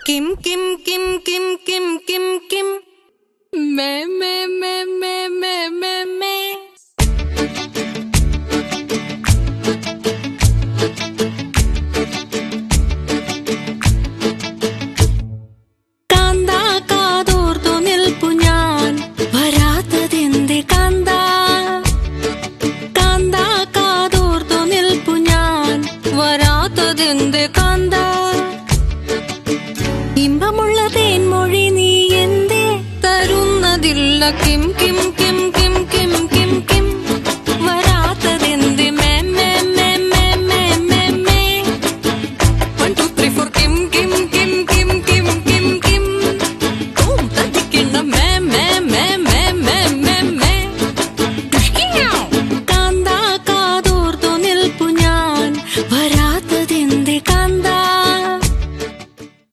Kim കിം കിം കിം കിം കിം കിം മേ മേ മേ മേ മേ മേ മേ കാന്താ കാതോർത്തു നിൽപ്പു ഞാൻ വരാത്തതെന്തേ കാന്താ കാന്താ കാതോർത്തു നിൽപ്പു ഞാൻ വരാത്തതെന്തേ കാന്താ ഇമ്പമുള്ള തേൻമൊഴി നീ എന്തേ തരുന്നതില്ല കിം കിം